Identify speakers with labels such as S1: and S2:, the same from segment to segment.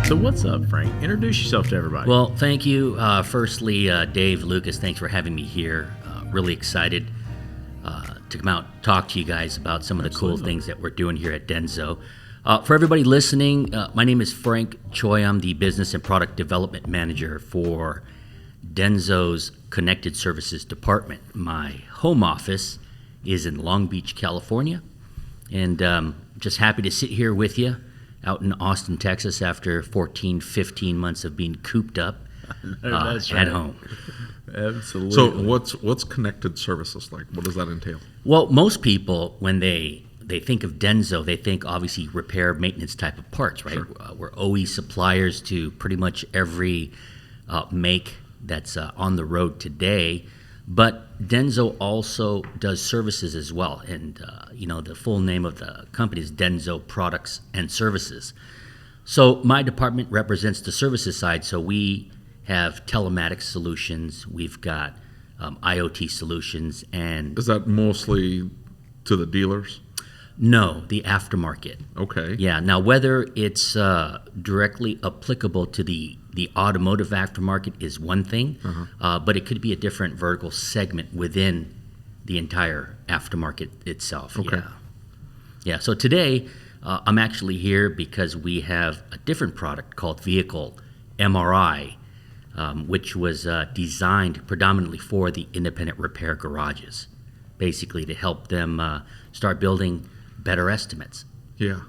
S1: So what's up, Frank? Introduce yourself to everybody.
S2: Well, thank you. Firstly, Dave, Lucas, thanks for having me here. Really excited to come out and talk to you guys about some of the cool things that we're doing here at DENSO. For everybody listening, my name is Frank Choi. I'm the Business and Product Development Manager for DENSO's Connected Services Department. My home office is in Long Beach, California, and just happy to sit here with you out in Austin, Texas, after 14, 15 months of being cooped up at home.
S1: Absolutely.
S3: So what's connected services like? What does that entail?
S2: Well, most people, when they think of DENSO, they think obviously repair, maintenance type of parts, right?
S3: Sure.
S2: We're OE suppliers to pretty much every make that's on the road today. But DENSO also does services as well. And, the full name of the company is DENSO Products and Services. So my department represents the services side. So we have telematics solutions. We've got IoT solutions. And
S3: Is that mostly to the dealers?
S2: no, the aftermarket.
S3: Okay.
S2: Yeah. Now, whether it's directly applicable to the automotive aftermarket is one thing, but it could be a different vertical segment within the entire aftermarket itself.
S3: Okay.
S2: Yeah. So today, I'm actually here because we have a different product called Vehicle MRI, which was designed predominantly for the independent repair garages, basically to help them start building better estimates.
S3: Yeah.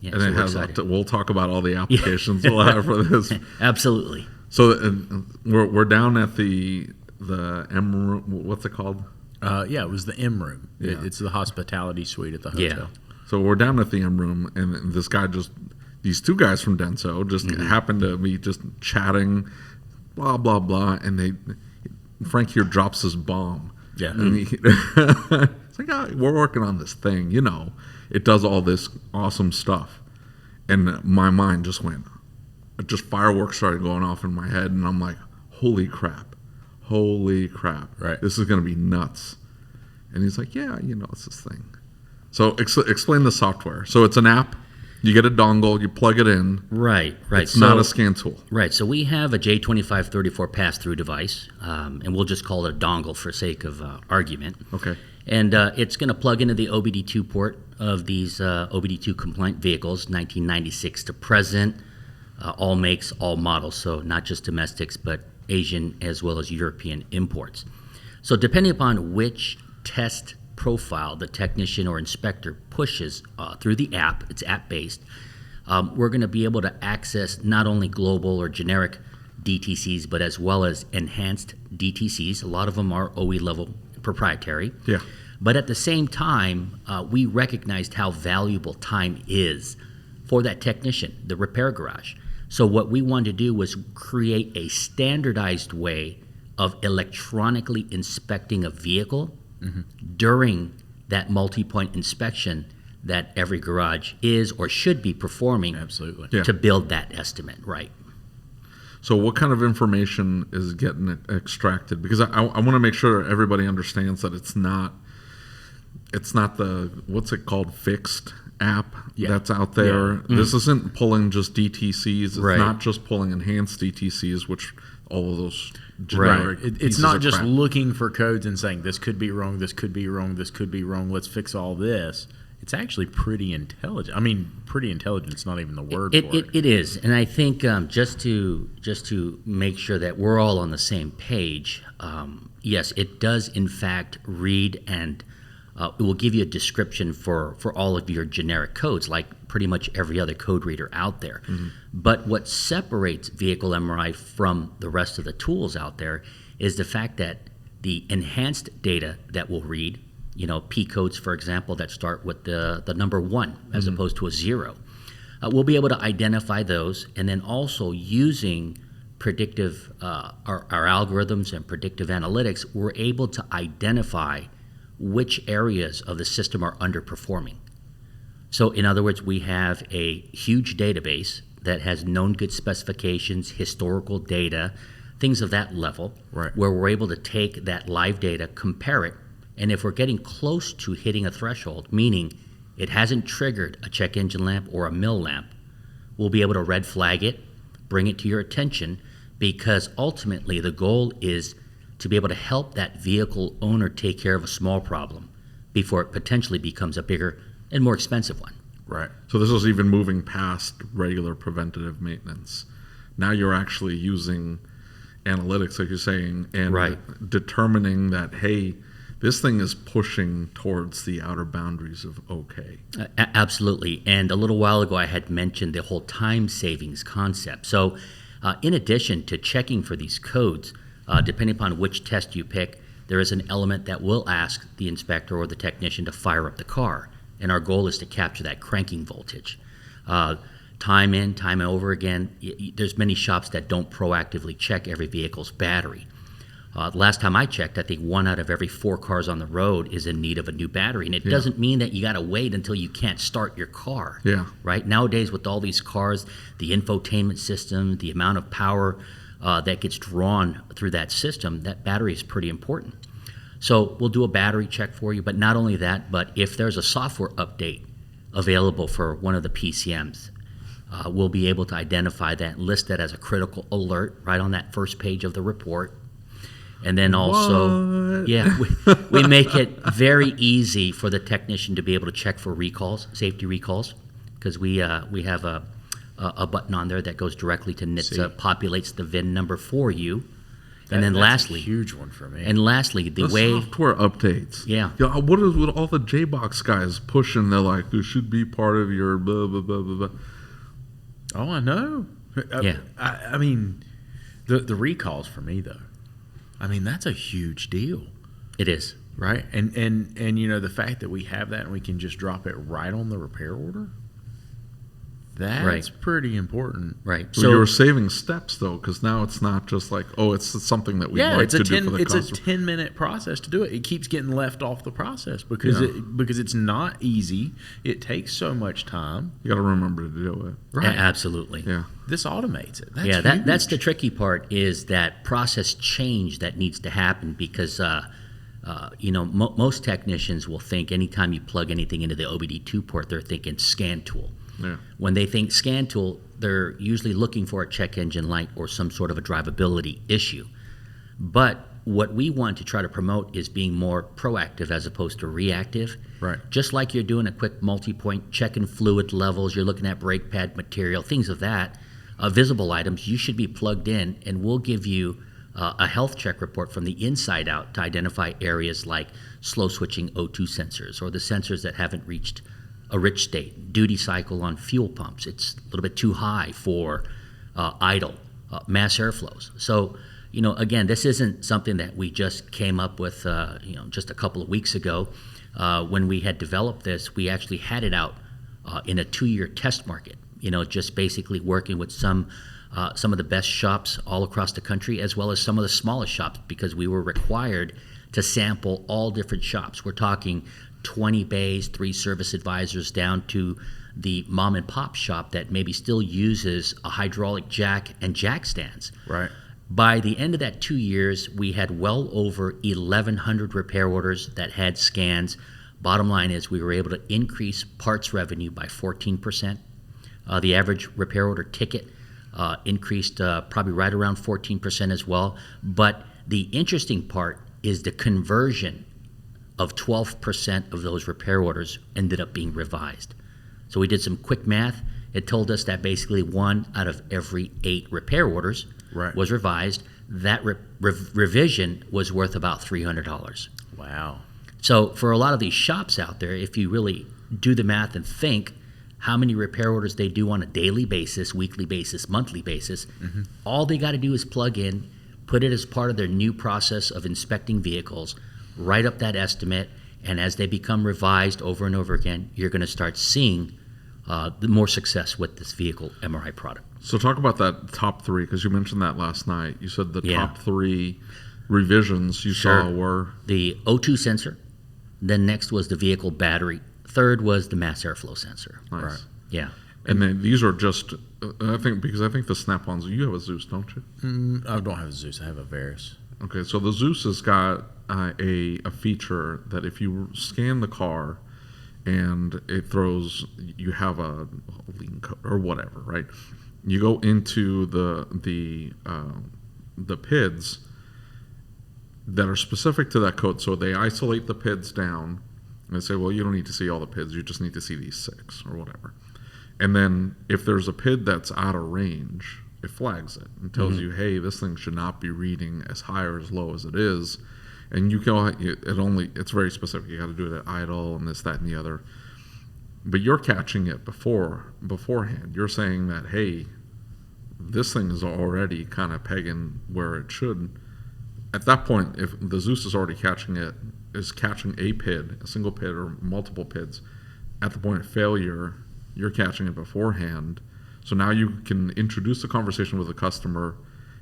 S2: Yeah,
S3: And
S2: so
S3: it
S2: we're
S3: has.
S2: excited.
S3: We'll talk about all the applications we'll have for this.
S2: Absolutely.
S3: So we're down at the M room. What's it called?
S1: It was the M room.
S3: Yeah.
S1: It's the hospitality suite at the hotel.
S3: So we're down at the M room, and these two guys from DENSO just happened to be just chatting, blah blah blah, and Frank here drops his bomb.
S1: Yeah.
S3: And it's like, we're working on this thing, it does all this awesome stuff, and my mind just fireworks started going off in my head, and I'm like, holy crap,
S1: Right.
S3: this is going to be nuts. And he's like, yeah, it's this thing. So explain the software. So it's an app. You get a dongle, you plug it in.
S2: Right.
S3: It's not a scan tool.
S2: Right. So we have a J2534 pass-through device, and we'll just call it a dongle for sake of argument.
S3: Okay.
S2: And it's going to plug into the OBD2 port of these OBD2 compliant vehicles, 1996 to present, all makes, all models. So not just domestics, but Asian as well as European imports. So depending upon which test profile the technician or inspector pushes through the app, it's app-based, we're going to be able to access not only global or generic DTCs, but as well as enhanced DTCs. A lot of them are OE level proprietary.
S3: Yeah.
S2: But at the same time, we recognized how valuable time is for that technician, the repair garage. So what we wanted to do was create a standardized way of electronically inspecting a vehicle during that multi-point inspection that every garage is or should be performing.
S1: Absolutely.
S3: Yeah.
S2: To build that estimate, right?
S3: So what kind of information is getting extracted? Because I want to make sure everybody understands that it's not the, what's it called, fixed app that's out there. This isn't pulling just DTCs. It's not just pulling enhanced DTCs, which all of those generic
S1: It's
S3: pieces
S1: not
S3: of
S1: just
S3: crap.
S1: looking for codes and saying this could be wrong, this could be wrong, this could be wrong, let's fix all this. It's actually pretty intelligent. I mean, pretty intelligent. It's not even the word for it.
S2: It is, and I think just to make sure that we're all on the same page, yes, it does in fact read and it will give you a description for all of your generic codes, like pretty much every other code reader out there. But what separates Vehicle MRI from the rest of the tools out there is the fact that the enhanced data that we'll read, P codes, for example, that start with the number 1 as opposed to a 0. We'll be able to identify those, and then also using predictive, our algorithms and predictive analytics, we're able to identify which areas of the system are underperforming. So in other words, we have a huge database that has known good specifications, historical data, things of that level,
S1: Right.
S2: where we're able to take that live data, compare it, and if we're getting close to hitting a threshold, meaning it hasn't triggered a check engine lamp or a mill lamp, we'll be able to red flag it, bring it to your attention, because ultimately the goal is to be able to help that vehicle owner take care of a small problem before it potentially becomes a bigger and more expensive one.
S1: Right.
S3: So this is even moving past regular preventative maintenance. Now you're actually using analytics, like you're saying, and
S2: Right.
S3: determining that, hey, this thing is pushing towards the outer boundaries of okay.
S2: Absolutely. And a little while ago, I had mentioned the whole time savings concept. So in addition to checking for these codes, depending upon which test you pick, there is an element that will ask the inspector or the technician to fire up the car. And our goal is to capture that cranking voltage. Time in, time over again, there's many shops that don't proactively check every vehicle's battery. Last time I checked, I think 1 out of every 4 cars on the road is in need of a new battery. And it doesn't mean that you got to wait until you can't start your car.
S3: Yeah.
S2: Right? Nowadays, with all these cars, the infotainment system, the amount of power that gets drawn through that system, that battery is pretty important. So we'll do a battery check for you, but not only that, but if there's a software update available for one of the PCMs, we'll be able to identify that and list that as a critical alert right on that first page of the report. And then also, we make it very easy for the technician to be able to check for recalls, safety recalls, because we have a button on there that goes directly to NHTSA, populates the VIN number for you. And then
S1: That's
S2: lastly,
S1: a huge one for me.
S2: and lastly, the way
S3: software updates.
S2: Yeah.
S3: What is with all the J-Box guys pushing? They're like, this should be part of your blah, blah, blah, blah, blah.
S1: Oh, I know.
S2: Yeah.
S1: I mean, the recalls for me, though, I mean, that's a huge deal,
S2: it is.
S1: right? And you know, the fact that we have that and we can just drop it right on the repair order, that's
S2: Right.
S1: pretty important.
S2: Right.
S3: So you're saving steps, though, because now it's not just like, oh, it's something that we
S1: Yeah,
S3: like
S1: it's
S3: to
S1: a
S3: do for the
S1: it's a
S3: customer.
S1: 10-minute process to do it. It keeps getting left off the process because because it's not easy. It takes so much time.
S3: You got to remember to do it.
S1: Right.
S2: Absolutely.
S3: Yeah.
S1: This automates it. That's
S2: That's
S1: huge.
S2: the tricky part, is that process change that needs to happen, because most technicians will think anytime you plug anything into the OBD2 port, they're thinking scan tool.
S3: Yeah.
S2: When they think scan tool, they're usually looking for a check engine light or some sort of a drivability issue. But what we want to try to promote is being more proactive as opposed to reactive.
S1: Right.
S2: Just like you're doing a quick multi-point checking fluid levels, you're looking at brake pad material, things of that, visible items, you should be plugged in, and we'll give you a health check report from the inside out to identify areas like slow switching O2 sensors, or the sensors that haven't reached a rich state, duty cycle on fuel pumps. It's a little bit too high for idle, mass airflows. So, again, this isn't something that we just came up with, just a couple of weeks ago. When we had developed this, we actually had it out in a 2-year test market, just basically working with some of the best shops all across the country, as well as some of the smallest shops, because we were required to sample all different shops. We're talking 20 bays, 3 service advisors, down to the mom and pop shop that maybe still uses a hydraulic jack and jack stands.
S1: Right.
S2: By the end of that 2 years, we had well over 1,100 repair orders that had scans. Bottom line is we were able to increase parts revenue by 14%. The average repair order ticket increased probably right around 14% as well. But the interesting part is the conversion of 12% of those repair orders ended up being revised. So we did some quick math. It told us that basically 1 out of every 8 repair orders was revised. That revision was worth about $300.
S1: Wow.
S2: So for a lot of these shops out there, if you really do the math and think how many repair orders they do on a daily basis, weekly basis, monthly basis, all they got to do is plug in, put it as part of their new process of inspecting vehicles, write up that estimate, and as they become revised over and over again, you're going to start seeing the more success with this Vehicle MRI product.
S3: So talk about that top 3, because you mentioned that last night. You said the top 3 revisions you saw were
S2: the O2 sensor, then next was the vehicle battery, third was the mass airflow sensor.
S3: nice.
S1: Right.
S2: Yeah.
S3: And then these are just, I think the Snap-ons, you have a Zeus, don't you?
S1: I don't have a Zeus. I have a Varus.
S3: Okay, so the Zeus has got a feature that if you scan the car and it throws, you have a lien code or whatever, right? You go into the PIDs that are specific to that code. So they isolate the PIDs down and they say, well, you don't need to see all the PIDs, you just need to see these 6 or whatever. And then if there's a PID that's out of range, it flags it and tells you, hey, this thing should not be reading as high or as low as it is. And you can it's very specific. You got to do it at idle and this, that, and the other. But you're catching it beforehand. You're saying that, hey, this thing is already kind of pegging where it should. At that point, if the Zeus is already catching a PID, a single PID or multiple PIDs, at the point of failure, you're catching it beforehand. So now you can introduce the conversation with the customer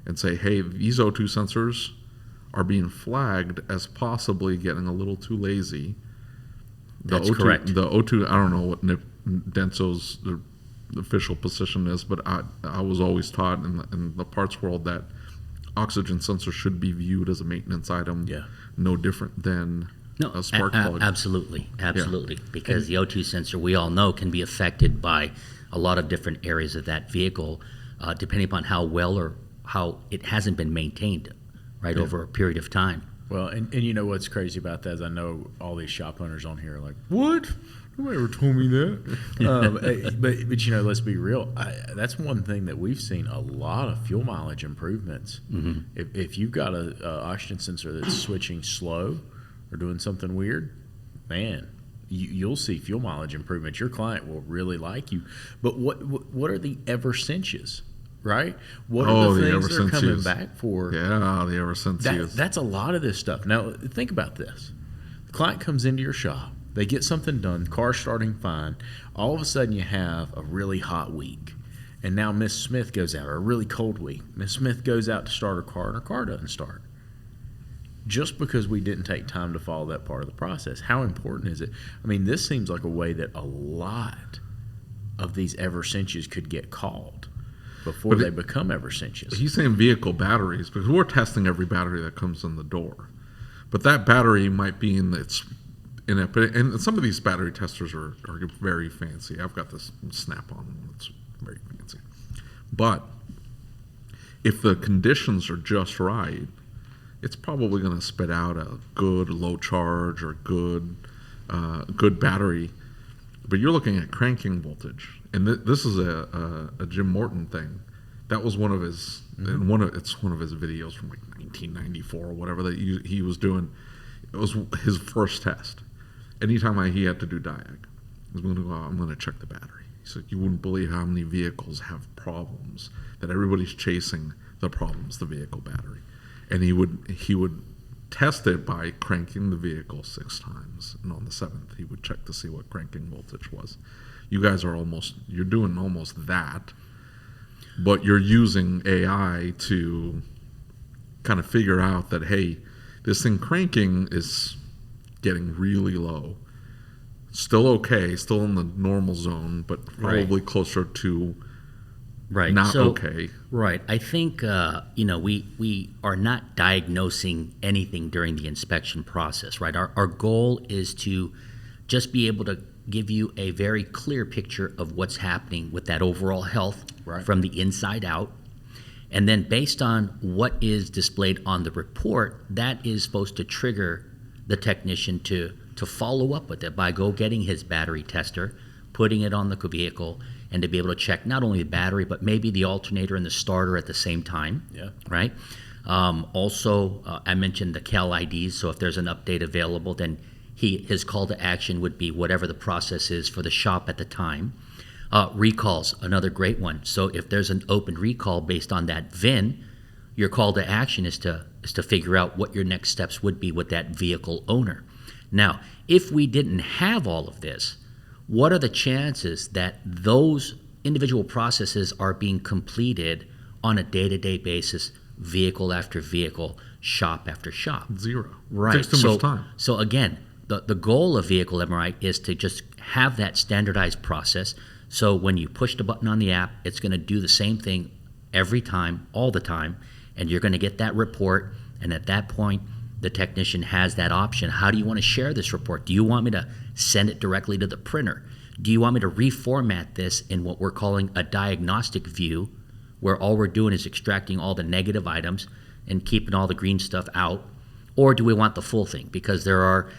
S3: and say, hey, these O2 sensors are being flagged as possibly getting a little too lazy.
S2: That's correct.
S3: The O2, I don't know what Denso's official position is, but I was always taught in the parts world that oxygen sensor should be viewed as a maintenance item, no different than a spark plug.
S2: Absolutely. Because the O2 sensor, we all know, can be affected by a lot of different areas of that vehicle, depending upon how well or how it hasn't been maintained, over a period of time.
S1: Well, and you know what's crazy about that is I know all these shop owners on here are like, what? Nobody ever told me that. But let's be real. That's one thing that we've seen a lot of fuel mileage improvements. If you've got a oxygen sensor that's switching slow or doing something weird, man, you'll see fuel mileage improvements. Your client will really like you. But what are the ever cinches? Right? What are the things they're coming back for?
S3: Yeah, the ever since
S1: that's a lot of this stuff. Now, think about this. The client comes into your shop. They get something done. Car's starting fine. All of a sudden, you have a really hot week. And now Miss Smith goes out, or a really cold week. Miss Smith goes out to start her car, and her car doesn't start. Just because we didn't take time to follow that part of the process. How important is it? I mean, this seems like a way that a lot of these ever cinches could get called before they become ever cinches.
S3: He's saying vehicle batteries because we're testing every battery that comes in the door. But that battery might be and some of these battery testers are very fancy. I've got this Snap-on one that's very fancy. But if the conditions are just right, it's probably going to spit out a good low charge or good battery. But you're looking at cranking voltage, and this is a Jim Morton thing. That was one of his it's one of his videos from like 1994 or whatever that he was doing. It was his first test. Anytime he had to do diag, he was going to go out, I'm going to check the battery. He said, you wouldn't believe how many vehicles have problems, that everybody's chasing the problems, the vehicle battery. And he would test it by cranking the vehicle 6 times, and on the 7th he would check to see what cranking voltage was. You guys are you're doing almost that, but you're using AI to kind of figure out that, hey, this thing cranking is getting really low. Still okay, still in the normal zone, but probably closer to not okay.
S2: Right. I think, we are not diagnosing anything during the inspection process, right? Our goal is to just be able to give you a very clear picture of what's happening with that overall health from the inside out. And then based on what is displayed on the report, that is supposed to trigger the technician to follow up with it by getting his battery tester, putting it on the vehicle, and to be able to check not only the battery, but maybe the alternator and the starter at the same time. Yeah. Right? Also, I mentioned the CAL IDs, so if there's an update available, then his call to action would be whatever the process is for the shop at the time. Recalls, another great one. So if there's an open recall based on that VIN, your call to action is to figure out what your next steps would be with that vehicle owner. Now, if we didn't have all of this, what are the chances that those individual processes are being completed on a day-to-day basis, vehicle after vehicle, shop after shop?
S3: 0.
S2: Right.
S3: Takes too much time.
S2: So again, the goal of Vehicle MRI is to just have that standardized process. So when you push the button on the app, it's going to do the same thing every time, all the time, and you're going to get that report. And at that point, the technician has that option. How do you want to share this report? Do you want me to send it directly to the printer? Do you want me to reformat this in what we're calling a diagnostic view, where all we're doing is extracting all the negative items and keeping all the green stuff out? Or do we want the full thing? Because there are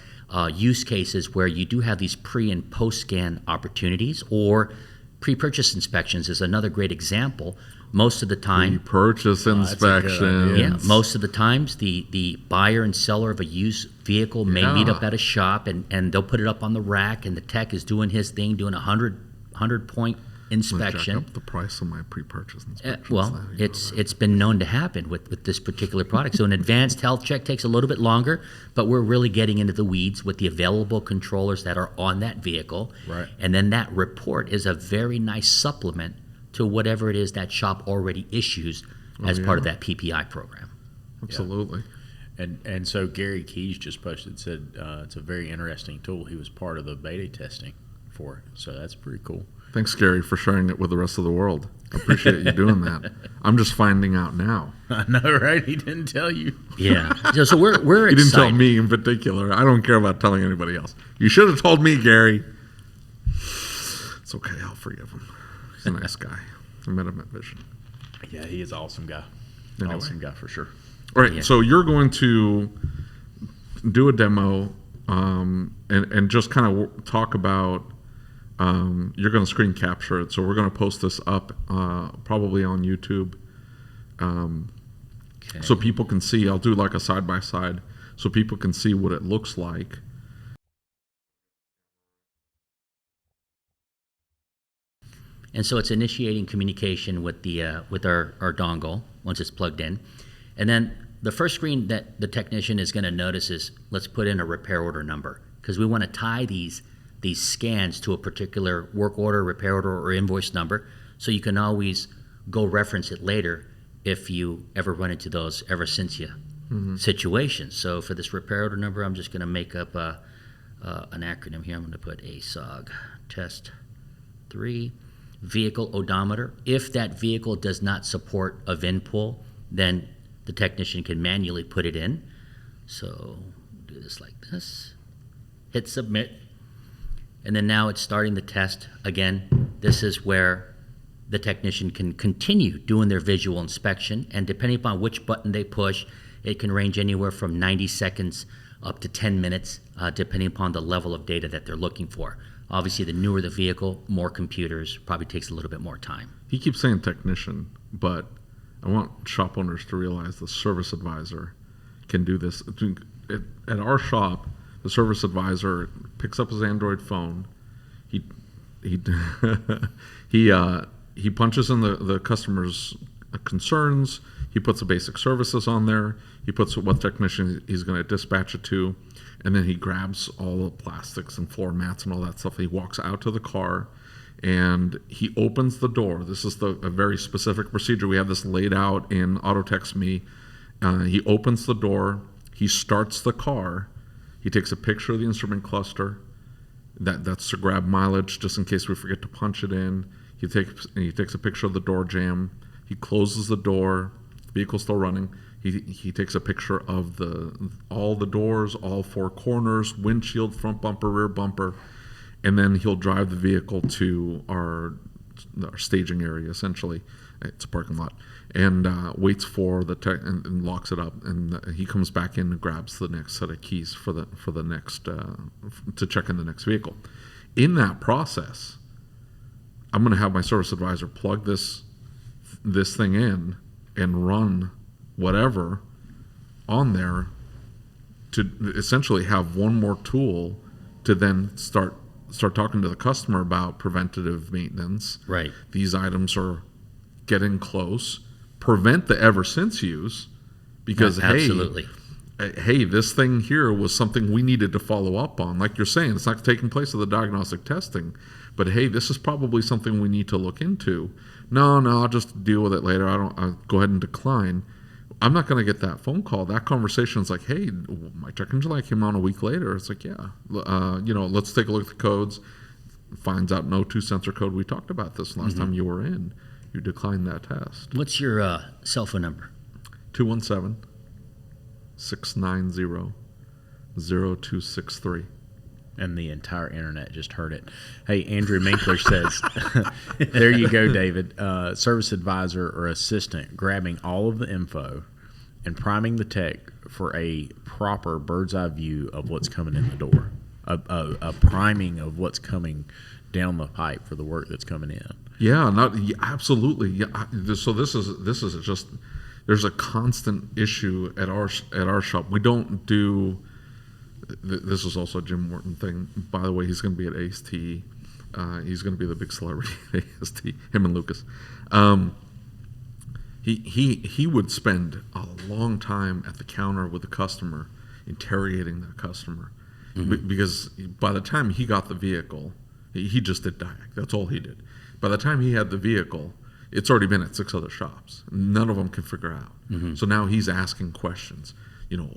S2: use cases where you do have these pre and post scan opportunities, or pre-purchase inspections is another great example. Most of the time,
S3: Purchase inspection.
S2: yeah, most of the times the buyer and seller of a used vehicle may meet up at a shop, and they'll put it up on the rack, and the tech is doing his thing, doing a 100-point inspection.
S3: Jack up the price of my pre-purchase inspection.
S2: Well, it's been known to happen with this particular product. So an advanced health check takes a little bit longer, but we're really getting into the weeds with the available controllers that are on that vehicle.
S1: Right.
S2: And then that report is a very nice supplement to whatever it is that shop already issues as part of that PPI program.
S3: Absolutely.
S1: And so Gary Keys just posted, said it's a very interesting tool. He was part of the beta testing for it, so that's pretty cool.
S3: Thanks, Gary, for sharing it with the rest of the world. I appreciate you doing that. I'm just finding out now.
S1: I know, right? He didn't tell you.
S2: Yeah. So we're
S3: He
S2: excited.
S3: didn't tell me in particular. I don't care about telling anybody else. You should have told me, Gary. It's okay. I'll forgive him. He's a nice guy. I met him at Vision.
S1: Yeah, he is an awesome guy.
S3: Anyway.
S1: Awesome guy for sure.
S3: All right,
S2: Yeah.
S3: so you're going to do a demo and just kind of talk about, you're going to screen capture it. So we're going to post this up probably on YouTube so people can see. I'll do like a side-by-side so people can see what it looks like.
S2: And so it's initiating communication with the with our dongle once it's plugged in. And then the first screen that the technician is going to notice is, let's put in a repair order number, because we want to tie these scans to a particular work order, repair order, or invoice number, so you can always go reference it later if you ever run into those ever since you situations. So for this repair order number, I'm just going to make up an acronym here. I'm going to put ASOG test 3. Vehicle odometer. If that vehicle does not support a VIN pull, then the technician can manually put it in. So do this like this. Hit submit. And then now it's starting the test. Again, this is where the technician can continue doing their visual inspection. And depending upon which button they push, it can range anywhere from 90 seconds up to 10 minutes, depending upon the level of data that they're looking for. Obviously, the newer the vehicle, more computers, probably takes a little bit more time.
S3: He keeps saying technician, but I want shop owners to realize the service advisor can do this. At our shop, the service advisor picks up his Android phone. He he punches in the customer's concerns. He puts the basic services on there. He puts what technician he's going to dispatch it to. And then he grabs all the plastics and floor mats and all that stuff. He walks out to the car and he opens the door. This is a very specific procedure. We have this laid out in AutoText Me. He opens the door. He starts the car. He takes a picture of the instrument cluster. That's to grab mileage just in case we forget to punch it in. He takes a picture of the door jamb. He closes the door. The vehicle's still running. He takes a picture of all the doors, all 4 corners, windshield, front bumper, rear bumper, and then he'll drive the vehicle to our staging area. Essentially, it's a parking lot, and waits for the tech and locks it up. And he comes back in and grabs the next set of keys for the next to check in the next vehicle. In that process, I'm going to have my service advisor plug this thing in and run whatever on there to essentially have one more tool to then start talking to the customer about preventative maintenance.
S2: Right.
S3: These items are getting close. Prevent the ever since use, because
S2: Absolutely.
S3: hey, this thing here was something we needed to follow up on. Like you're saying, it's not taking place of the diagnostic testing, but hey, this is probably something we need to look into. No, I'll just deal with it later. I'll go ahead and decline. I'm not going to get that phone call. That conversation is like, hey, my check engine light came on a week later. It's like, yeah, let's take a look at the codes. Finds out no 2 sensor code. We talked about this last time you were in. You declined that test.
S2: What's your cell phone number?
S3: 217 690-0263.
S1: And the entire internet just heard it. Hey, Andrew Minkler says, there you go, David. Service advisor or assistant grabbing all of the info and priming the tech for a proper bird's eye view of what's coming in the door. A priming of what's coming down the pipe for the work that's coming in.
S3: Yeah, absolutely. Yeah, so this is just, there's a constant issue at our shop. We don't do. This is also a Jim Morton thing. By the way, he's going to be at AST. He's going to be the big celebrity at AST. Him and Lucas. He would spend a long time at the counter with the customer, interrogating the customer, because by the time he got the vehicle, he just did diag. That's all he did. By the time he had the vehicle, it's already been at 6 other shops. None of them can figure out. So now he's asking questions.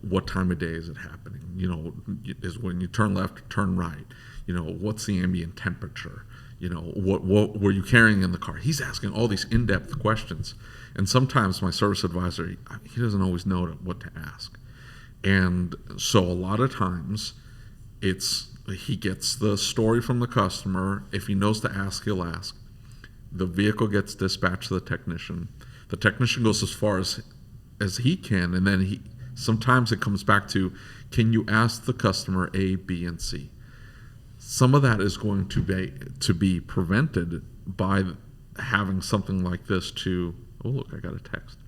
S3: What time of day is it happening? Is when you turn left or turn right? What's the ambient temperature? What were you carrying in the car? He's asking all these in-depth questions. And sometimes my service advisor, he doesn't always know what to ask. And so a lot of times he gets the story from the customer. If he knows to ask, he'll ask. The vehicle gets dispatched to the technician. The technician goes as far as he can, and then sometimes it comes back to, can you ask the customer A, B, and C? Some of that is going to be prevented by having something like this to, oh, look, I got a text.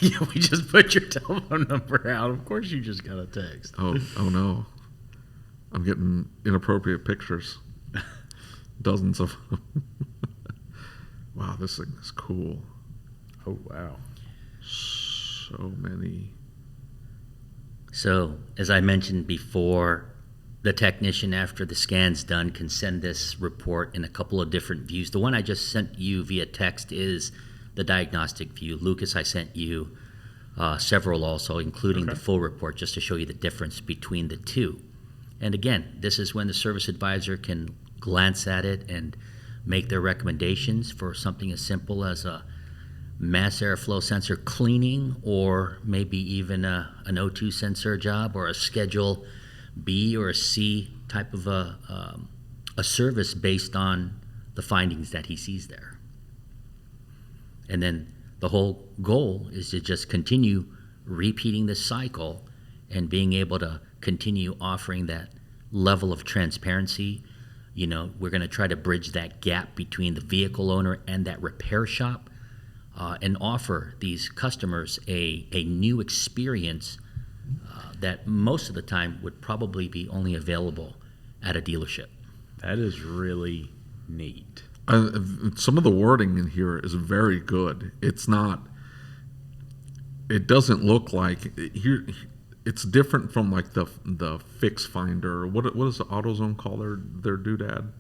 S1: Yeah, we just put your telephone number out. Of course you just got a text.
S3: Oh no. I'm getting inappropriate pictures. Dozens of them. Wow, this thing is cool.
S1: Oh, wow.
S3: So many.
S2: So, as I mentioned before, the technician, after the scan's done, can send this report in a couple of different views. The one I just sent you via text is the diagnostic view. Lucas, I sent you several also, including the full report, just to show you the difference between the two. And again, this is when the service advisor can glance at it and make their recommendations for something as simple as a mass airflow sensor cleaning, or maybe even an O2 sensor job, or a Schedule B or a C type of a service based on the findings that he sees there. And then the whole goal is to just continue repeating this cycle and being able to continue offering that level of transparency. We're going to try to bridge that gap between the vehicle owner and that repair shop, and offer these customers a new experience that most of the time would probably be only available at a dealership.
S1: That is really neat.
S3: Some of the wording in here is very good. It doesn't look like here. It's different from like the fix finder. What does the AutoZone call their doodad?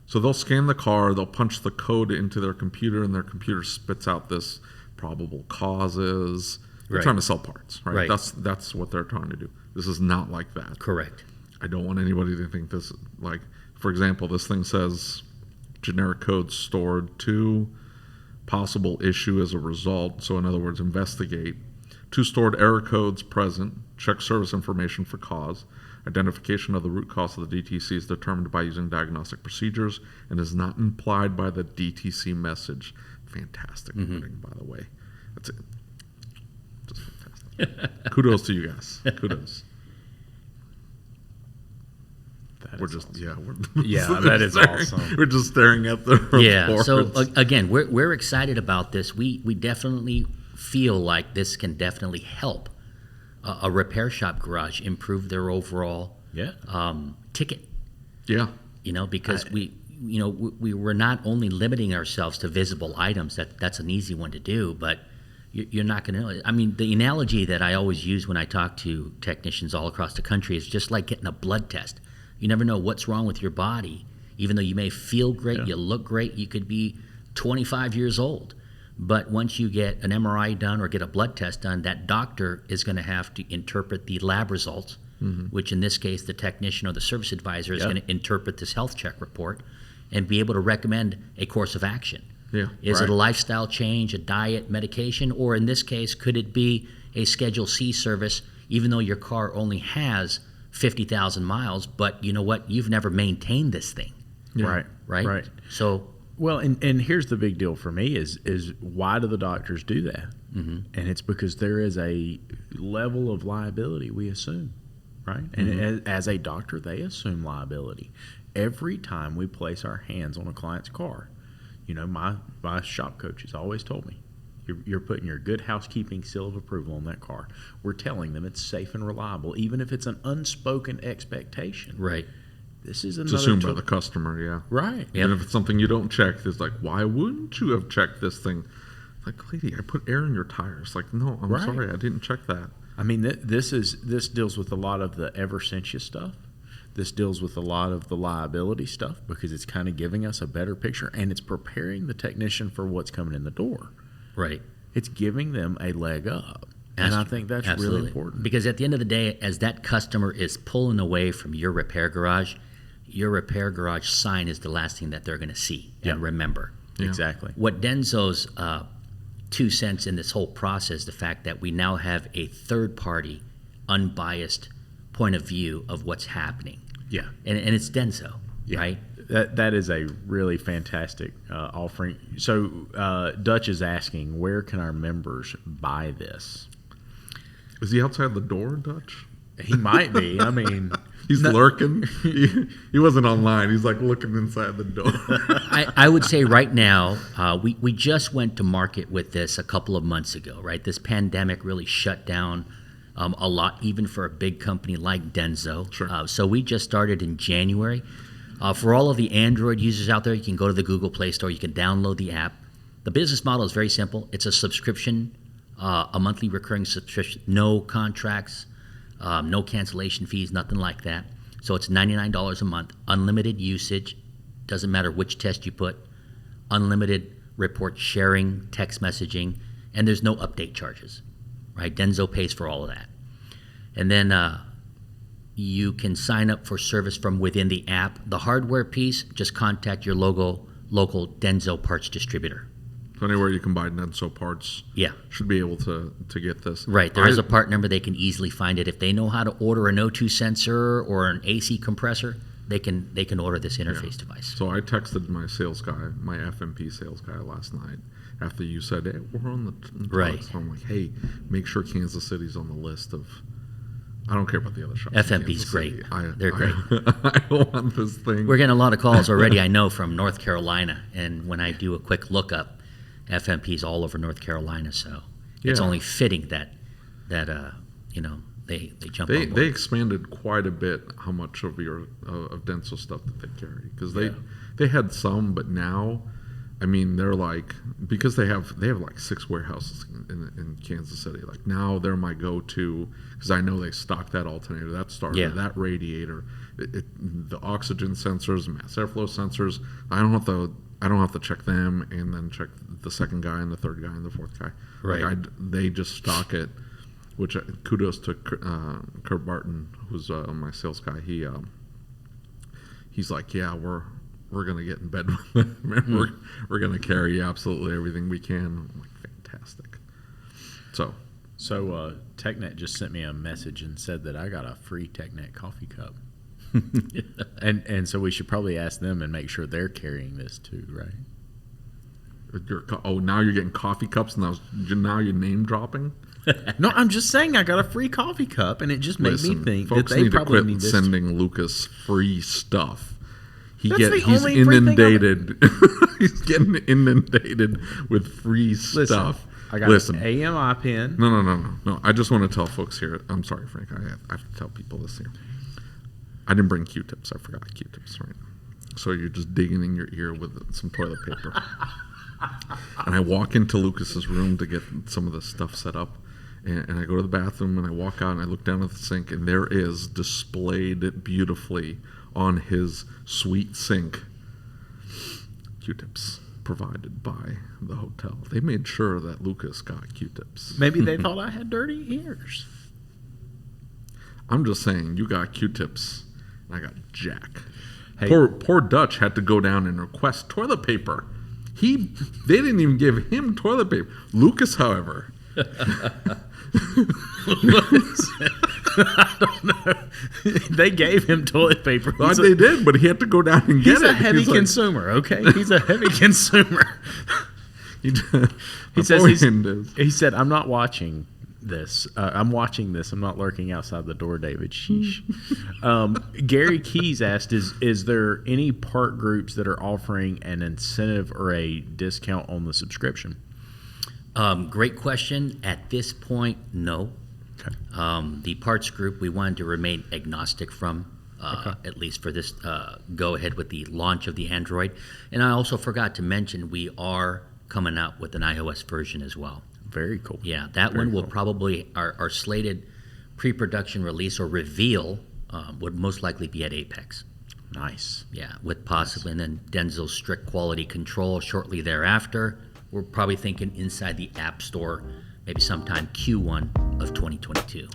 S3: So they'll scan the car, they'll punch the code into their computer, and their computer spits out this probable causes. They're trying to sell parts, right? That's what they're trying to do. This is not like that.
S2: Correct.
S3: I don't want anybody to think this, like, for example, this thing says generic code stored to possible issue as a result. So in other words, investigate. 2 stored error codes present. Check service information for cause. Identification of the root cause of the DTC is determined by using diagnostic procedures and is not implied by the DTC message. Fantastic wording, by the way. That's it. Just fantastic. Kudos to you guys. Kudos. We're just awesome.
S1: That is awesome.
S3: We're just staring at the reports.
S2: Yeah. So again, we're excited about this. We definitely feel like this can definitely help a repair shop garage improve their overall ticket. Yeah. Because we were not only limiting ourselves to visible items. That's an easy one to do, but you're not going to know. I mean, the analogy that I always use when I talk to technicians all across the country is just like getting a blood test. You never know what's wrong with your body. Even though you may feel great, you look great, you could be 25 years old. But once you get an MRI done or get a blood test done, that doctor is going to have to interpret the lab results, which in this case, the technician or the service advisor is going to interpret this health check report and be able to recommend a course of action. Is it a lifestyle change, a diet, medication, or in this case, could it be a Schedule C service, even though your car only has 50,000 miles, but you know what? You've never maintained this thing.
S1: Yeah. Right.
S2: So,
S1: well, and here's the big deal for me is why do the doctors do that? Mm-hmm. And it's because there is a level of liability we assume, right? And as a doctor, they assume liability. Every time we place our hands on a client's car, my shop coaches always told me, you're putting your good housekeeping seal of approval on that car. We're telling them it's safe and reliable, even if it's an unspoken expectation.
S2: right.
S1: This is
S3: It's
S1: another
S3: assumed by the customer, yeah.
S1: right.
S2: Yep.
S3: And if it's something you don't check, it's like, why wouldn't you have checked this thing? Like, lady, I put air in your tires. Like, no, I'm
S1: Right.
S3: sorry, I didn't check that.
S1: I mean, this deals with a lot of the ever since you stuff. This deals with a lot of the liability stuff because it's kind of giving us a better picture, and it's preparing the technician for what's coming in the door.
S2: Right.
S1: It's giving them a leg up. And I think that's
S2: Absolutely.
S1: really important.
S2: Because at the end of the day, as that customer is pulling away from your repair garage sign is the last thing that they're going to see and remember.
S3: Yeah.
S1: Exactly.
S2: What Denso's 2 cents in this whole process, the fact that we now have a third-party, unbiased point of view of what's happening.
S1: Yeah.
S2: And it's Denso, right?
S1: That is a really fantastic offering. So Dutch is asking, where can our members buy this?
S3: Is he outside the door, Dutch?
S1: He might be. I mean,
S3: He's lurking. He wasn't online. He's like looking inside the door.
S2: I would say right now, we just went to market with this a couple of months ago, right? This pandemic really shut down a lot, even for a big company like Denso.
S3: Sure.
S2: So we just started in January. For all of the Android users out there, you can go to the Google Play Store. You can download the app. The business model is very simple. It's a subscription, a monthly recurring subscription, no contracts, no cancellation fees, nothing like that. So it's $99 a month, unlimited usage, doesn't matter which test you put, unlimited report sharing, text messaging, and there's no update charges, right? Denso pays for all of that. And then you can sign up for service from within the app. The hardware piece, just contact your local Denso parts distributor.
S3: So anywhere you can buy Denso parts,
S2: Yeah.
S3: should be able to get this.
S2: Right. There is a part number. They can easily find it. If they know how to order an O2 sensor or an AC compressor, they can order this interface device.
S3: So I texted my sales guy, my FMP sales guy last night after you said, hey, we're on the
S2: Right.
S3: So I'm like, hey, make sure Kansas City's on the list of. I don't care about the other shops. in
S2: FMP's
S3: Kansas
S2: great.
S3: City.
S2: They're great.
S3: I want this thing.
S2: We're getting a lot of calls already, I know, from North Carolina. And when I do a quick lookup, FMP's all over North Carolina. So it's
S3: Yeah.
S2: only fitting that they jump on board.
S3: They expanded quite a bit how much of Denso stuff that they carry because they had some, but now, I mean, they're like, because they have like 6 warehouses in Kansas City. Like now they're my go-to because I know they stock that alternator, that starter, that radiator, the oxygen sensors, mass airflow sensors. I don't have to check them and then check the second guy and the third guy and the fourth guy.
S2: Right.
S3: Like they just stock it. Which kudos to Kurt Barton, who's my sales guy. He's like, yeah, we're gonna get in bed with them. We're gonna carry absolutely everything we can. I'm like, fantastic. So
S1: TechNet just sent me a message and said that I got a free TechNet coffee cup. and so we should probably ask them and make sure they're carrying this too, right?
S3: now you're getting coffee cups, and now you're name dropping.
S1: No, I'm just saying I got a free coffee cup, and it just made me think that
S3: folks
S1: they
S3: need to
S1: probably
S3: quit
S1: need this.
S3: sending Lucas free stuff. He's
S1: only free thing
S3: inundated. He's getting inundated with free stuff.
S1: I got an AMI pin.
S3: No. I just want to tell folks here. I'm sorry, Frank. I have to tell people this here. I didn't bring Q-tips. I forgot Q-tips, right? So you're just digging in your ear with some toilet paper. And I walk into Lucas's room to get some of the stuff set up. And I go to the bathroom and I walk out and I look down at the sink and there is displayed beautifully on his sweet sink Q-tips provided by the hotel. They made sure that Lucas got Q-tips.
S1: Maybe they thought I had dirty ears.
S3: I'm just saying, you got Q-tips and I got Jack.
S1: Hey.
S3: Poor Dutch had to go down and request toilet paper. They didn't even give him toilet paper. Lucas, however,
S1: I don't know. They gave him toilet paper.
S3: They did, but he had to go down and get
S1: He's
S3: it.
S1: a heavy
S3: He's like-
S1: consumer, okay? He's a heavy consumer.
S3: He
S1: He says
S3: is.
S1: he said, "I'm not watching this. I'm watching this. I'm not lurking outside the door, David." Sheesh. Gary Keys asked, "Is there any part groups that are offering an incentive or a discount on the subscription?"
S2: Great question. At this point, no.
S1: Okay.
S2: The parts group we wanted to remain agnostic from, at least for this go ahead with the launch of the Android. And I also forgot to mention we are coming out with an iOS version as well.
S1: Very cool.
S2: Yeah, that
S1: Very
S2: one will
S1: cool.
S2: probably, our slated pre-production release or reveal would most likely be at Apex.
S1: Nice.
S2: Yeah, with possibly, and then Denso's strict quality control shortly thereafter. We're probably thinking inside the App Store, maybe sometime Q1 of 2022.